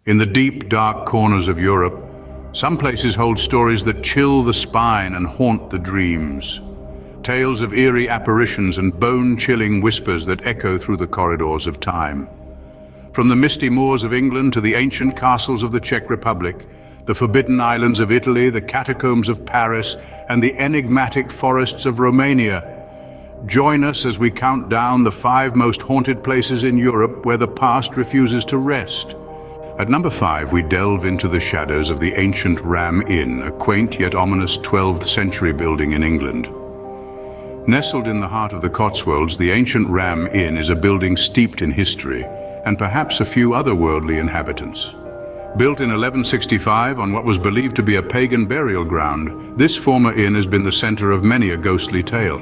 In the deep, dark corners of Europe, some places hold stories that chill the spine and haunt the dreams. Tales of eerie apparitions and bone-chilling whispers that echo through the corridors of time. From the misty moors of England to the ancient castles of the Czech Republic, the forbidden islands of Italy, the catacombs of Paris, and the enigmatic forests of Romania. Join us as we count down the 5 most haunted places in Europe where the past refuses to rest. At number 5, we delve into the shadows of the ancient Ram Inn, a quaint yet ominous 12th century building in England. Nestled in the heart of the Cotswolds, the ancient Ram Inn is a building steeped in history and perhaps a few otherworldly inhabitants. Built in 1165 on what was believed to be a pagan burial ground, this former inn has been the center of many a ghostly tale.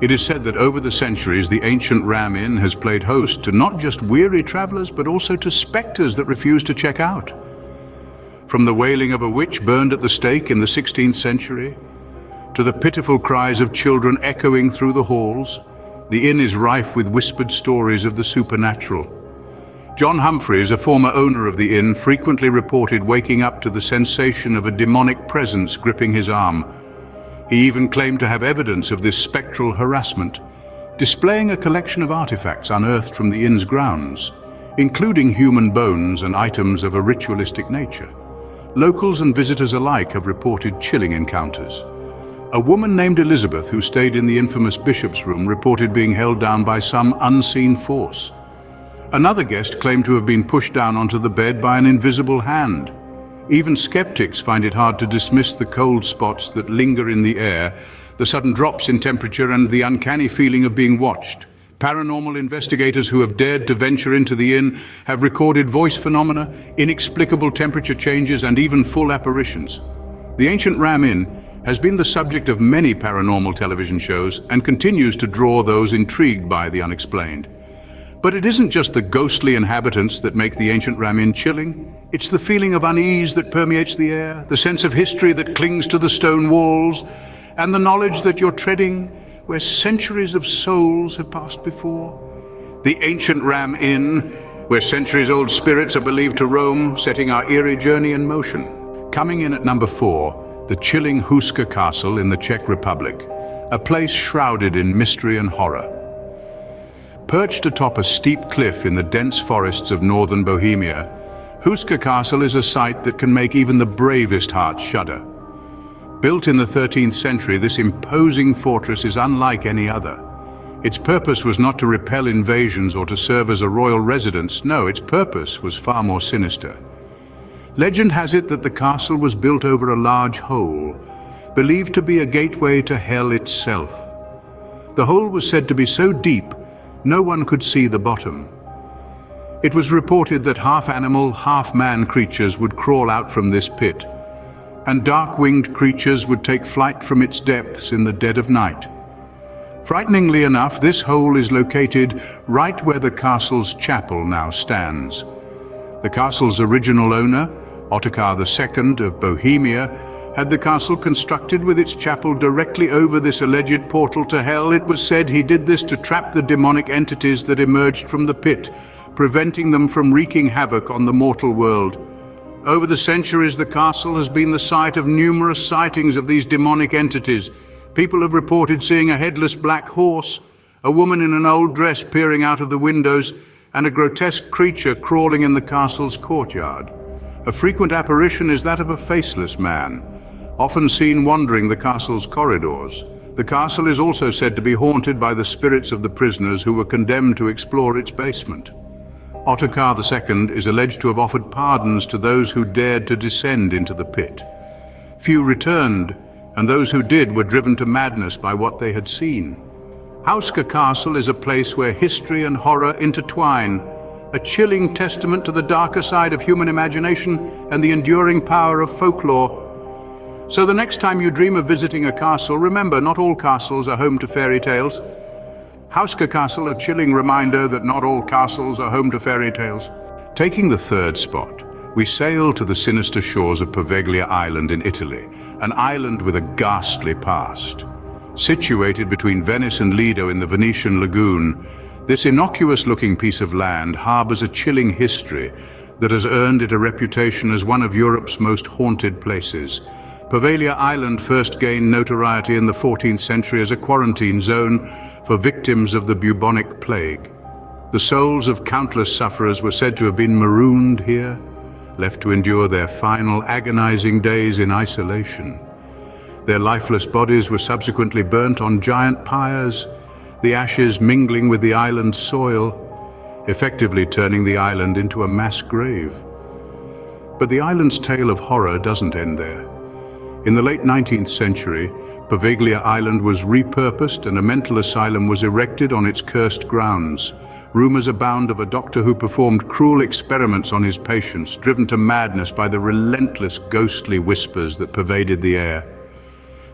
It is said that over the centuries, the ancient Ram Inn has played host to not just weary travelers, but also to specters that refuse to check out. From the wailing of a witch burned at the stake in the 16th century, to the pitiful cries of children echoing through the halls, the inn is rife with whispered stories of the supernatural. John Humphreys, a former owner of the inn, frequently reported waking up to the sensation of a demonic presence gripping his arm. He even claimed to have evidence of this spectral harassment, displaying a collection of artifacts unearthed from the inn's grounds, including human bones and items of a ritualistic nature. Locals and visitors alike have reported chilling encounters. A woman named Elizabeth, who stayed in the infamous bishop's room, reported being held down by some unseen force. Another guest claimed to have been pushed down onto the bed by an invisible hand. Even skeptics find it hard to dismiss the cold spots that linger in the air, the sudden drops in temperature, and the uncanny feeling of being watched. Paranormal investigators who have dared to venture into the inn have recorded voice phenomena, inexplicable temperature changes, and even full apparitions. The ancient Ram Inn has been the subject of many paranormal television shows and continues to draw those intrigued by the unexplained. But it isn't just the ghostly inhabitants that make the ancient Ram Inn chilling. It's the feeling of unease that permeates the air, the sense of history that clings to the stone walls, and the knowledge that you're treading where centuries of souls have passed before. The ancient Ram Inn, where centuries-old spirits are believed to roam, setting our eerie journey in motion. Coming in at number 4, the chilling Husa Castle in the Czech Republic, a place shrouded in mystery and horror. Perched atop a steep cliff in the dense forests of northern Bohemia, Husa Castle is a sight that can make even the bravest heart shudder. Built in the 13th century, this imposing fortress is unlike any other. Its purpose was not to repel invasions or to serve as a royal residence. No, its purpose was far more sinister. Legend has it that the castle was built over a large hole, believed to be a gateway to hell itself. The hole was said to be so deep no one could see the bottom. It was reported that half-animal, half-man creatures would crawl out from this pit, and dark-winged creatures would take flight from its depths in the dead of night. Frighteningly enough, this hole is located right where the castle's chapel now stands. The castle's original owner, Ottokar II of Bohemia, had the castle constructed with its chapel directly over this alleged portal to hell. It was said he did this to trap the demonic entities that emerged from the pit, preventing them from wreaking havoc on the mortal world. Over the centuries, the castle has been the site of numerous sightings of these demonic entities. People have reported seeing a headless black horse, a woman in an old dress peering out of the windows, and a grotesque creature crawling in the castle's courtyard. A frequent apparition is that of a faceless man, often seen wandering the castle's corridors. The castle is also said to be haunted by the spirits of the prisoners who were condemned to explore its basement. Ottokar II is alleged to have offered pardons to those who dared to descend into the pit. Few returned, and those who did were driven to madness by what they had seen. Husa Castle is a place where history and horror intertwine, a chilling testament to the darker side of human imagination and the enduring power of folklore. So the next time you dream of visiting a castle, remember, not all castles are home to fairy tales. Husa Castle, a chilling reminder that not all castles are home to fairy tales. Taking the 3rd spot, we sail to the sinister shores of Poveglia Island in Italy, an island with a ghastly past. Situated between Venice and Lido in the Venetian lagoon, this innocuous-looking piece of land harbors a chilling history that has earned it a reputation as one of Europe's most haunted places. Pia Island first gained notoriety in the 14th century as a quarantine zone for victims of the bubonic plague. The souls of countless sufferers were said to have been marooned here, left to endure their final agonizing days in isolation. Their lifeless bodies were subsequently burnt on giant pyres, the ashes mingling with the island's soil, effectively turning the island into a mass grave. But the island's tale of horror doesn't end there. In the late 19th century, Pia Island was repurposed and a mental asylum was erected on its cursed grounds. Rumors abound of a doctor who performed cruel experiments on his patients, driven to madness by the relentless ghostly whispers that pervaded the air.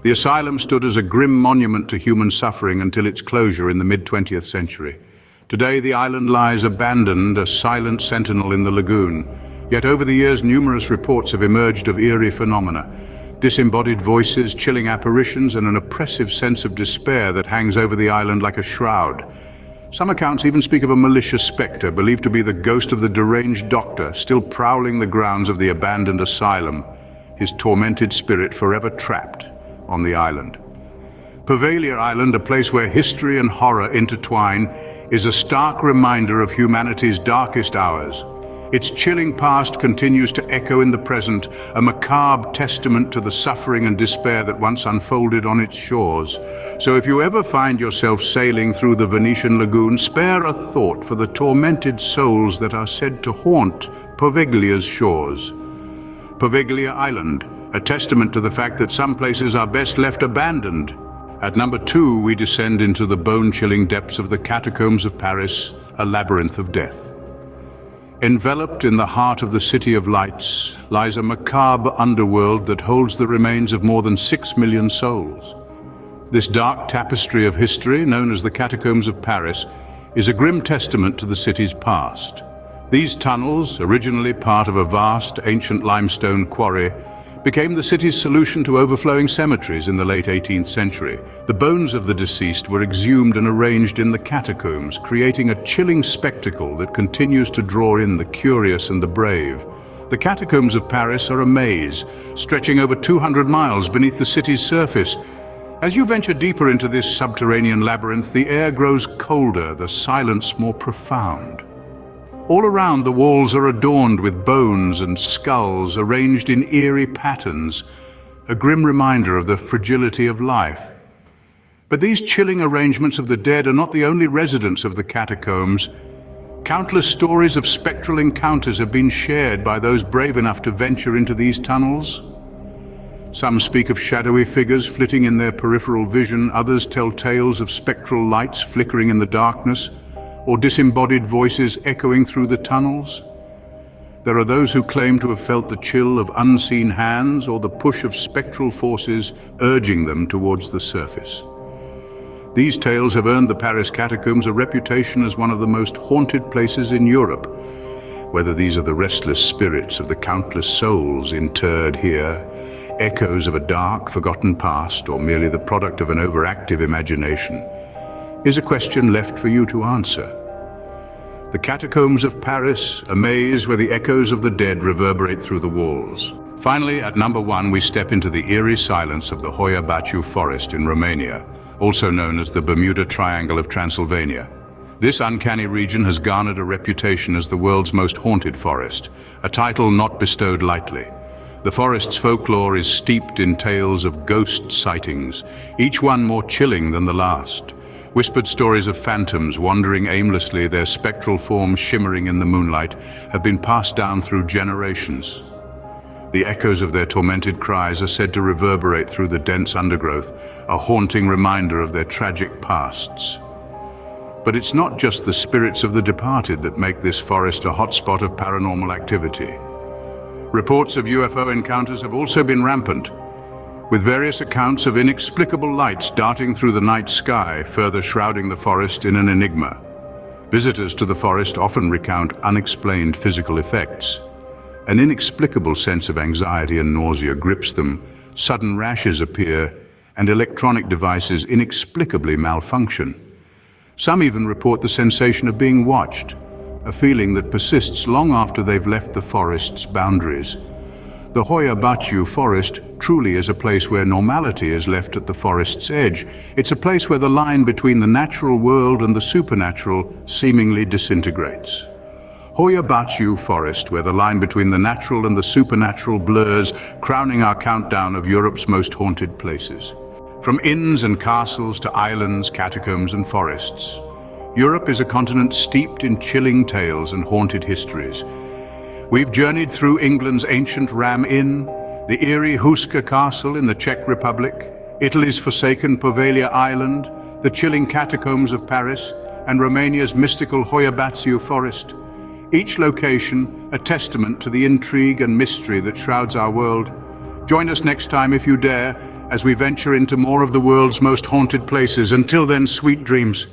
The asylum stood as a grim monument to human suffering until its closure in the mid-20th century. Today, the island lies abandoned, a silent sentinel in the lagoon. Yet over the years, numerous reports have emerged of eerie phenomena. Disembodied voices, chilling apparitions, and an oppressive sense of despair that hangs over the island like a shroud. Some accounts even speak of a malicious spectre, believed to be the ghost of the deranged doctor, still prowling the grounds of the abandoned asylum, his tormented spirit forever trapped on the island. Pia Island, a place where history and horror intertwine, is a stark reminder of humanity's darkest hours. Its chilling past continues to echo in the present, a macabre testament to the suffering and despair that once unfolded on its shores. So if you ever find yourself sailing through the Venetian lagoon, spare a thought for the tormented souls that are said to haunt Paviglia's shores. Pia Island, a testament to the fact that some places are best left abandoned. At number 2, we descend into the bone-chilling depths of the Catacombs of Paris, a labyrinth of death. Enveloped in the heart of the City of Lights lies a macabre underworld that holds the remains of more than 6 million souls. This dark tapestry of history, known as the Catacombs of Paris, is a grim testament to the city's past. These tunnels, originally part of a vast ancient limestone quarry, became the city's solution to overflowing cemeteries in the late 18th century. The bones of the deceased were exhumed and arranged in the catacombs, creating a chilling spectacle that continues to draw in the curious and the brave. The catacombs of Paris are a maze, stretching over 200 miles beneath the city's surface. As you venture deeper into this subterranean labyrinth, the air grows colder, the silence more profound. All around, the walls are adorned with bones and skulls arranged in eerie patterns, a grim reminder of the fragility of life. But these chilling arrangements of the dead are not the only residents of the catacombs. Countless stories of spectral encounters have been shared by those brave enough to venture into these tunnels. Some speak of shadowy figures flitting in their peripheral vision, others tell tales of spectral lights flickering in the darkness, or disembodied voices echoing through the tunnels. There are those who claim to have felt the chill of unseen hands or the push of spectral forces urging them towards the surface. These tales have earned the Paris catacombs a reputation as one of the most haunted places in Europe. Whether these are the restless spirits of the countless souls interred here, echoes of a dark, forgotten past, or merely the product of an overactive imagination, is a question left for you to answer. The Catacombs of Paris, a maze where the echoes of the dead reverberate through the walls. Finally, at number 1, we step into the eerie silence of the Hoya Bachu forest in Romania, also known as the Bermuda Triangle of Transylvania. This uncanny region has garnered a reputation as the world's most haunted forest, a title not bestowed lightly. The forest's folklore is steeped in tales of ghost sightings, each one more chilling than the last. Whispered stories of phantoms wandering aimlessly, their spectral forms shimmering in the moonlight, have been passed down through generations. The echoes of their tormented cries are said to reverberate through the dense undergrowth, a haunting reminder of their tragic pasts. But it's not just the spirits of the departed that make this forest a hotspot of paranormal activity. Reports of UFO encounters have also been rampant, with various accounts of inexplicable lights darting through the night sky, further shrouding the forest in an enigma. Visitors to the forest often recount unexplained physical effects. An inexplicable sense of anxiety and nausea grips them, sudden rashes appear, and electronic devices inexplicably malfunction. Some even report the sensation of being watched, a feeling that persists long after they've left the forest's boundaries. The Hoya Bachu forest truly is a place where normality is left at the forest's edge. It's a place where the line between the natural world and the supernatural seemingly disintegrates. Hoya Bachu Forest, where the line between the natural and the supernatural blurs, crowning our countdown of Europe's most haunted places. From inns and castles to islands, catacombs and forests, Europe is a continent steeped in chilling tales and haunted histories. We've journeyed through England's ancient Ram Inn, the eerie Husa Castle in the Czech Republic, Italy's forsaken Pia Island, the chilling catacombs of Paris, and Romania's mystical Hoya Baciu forest. Each location a testament to the intrigue and mystery that shrouds our world. Join us next time if you dare, as we venture into more of the world's most haunted places. Until then, sweet dreams.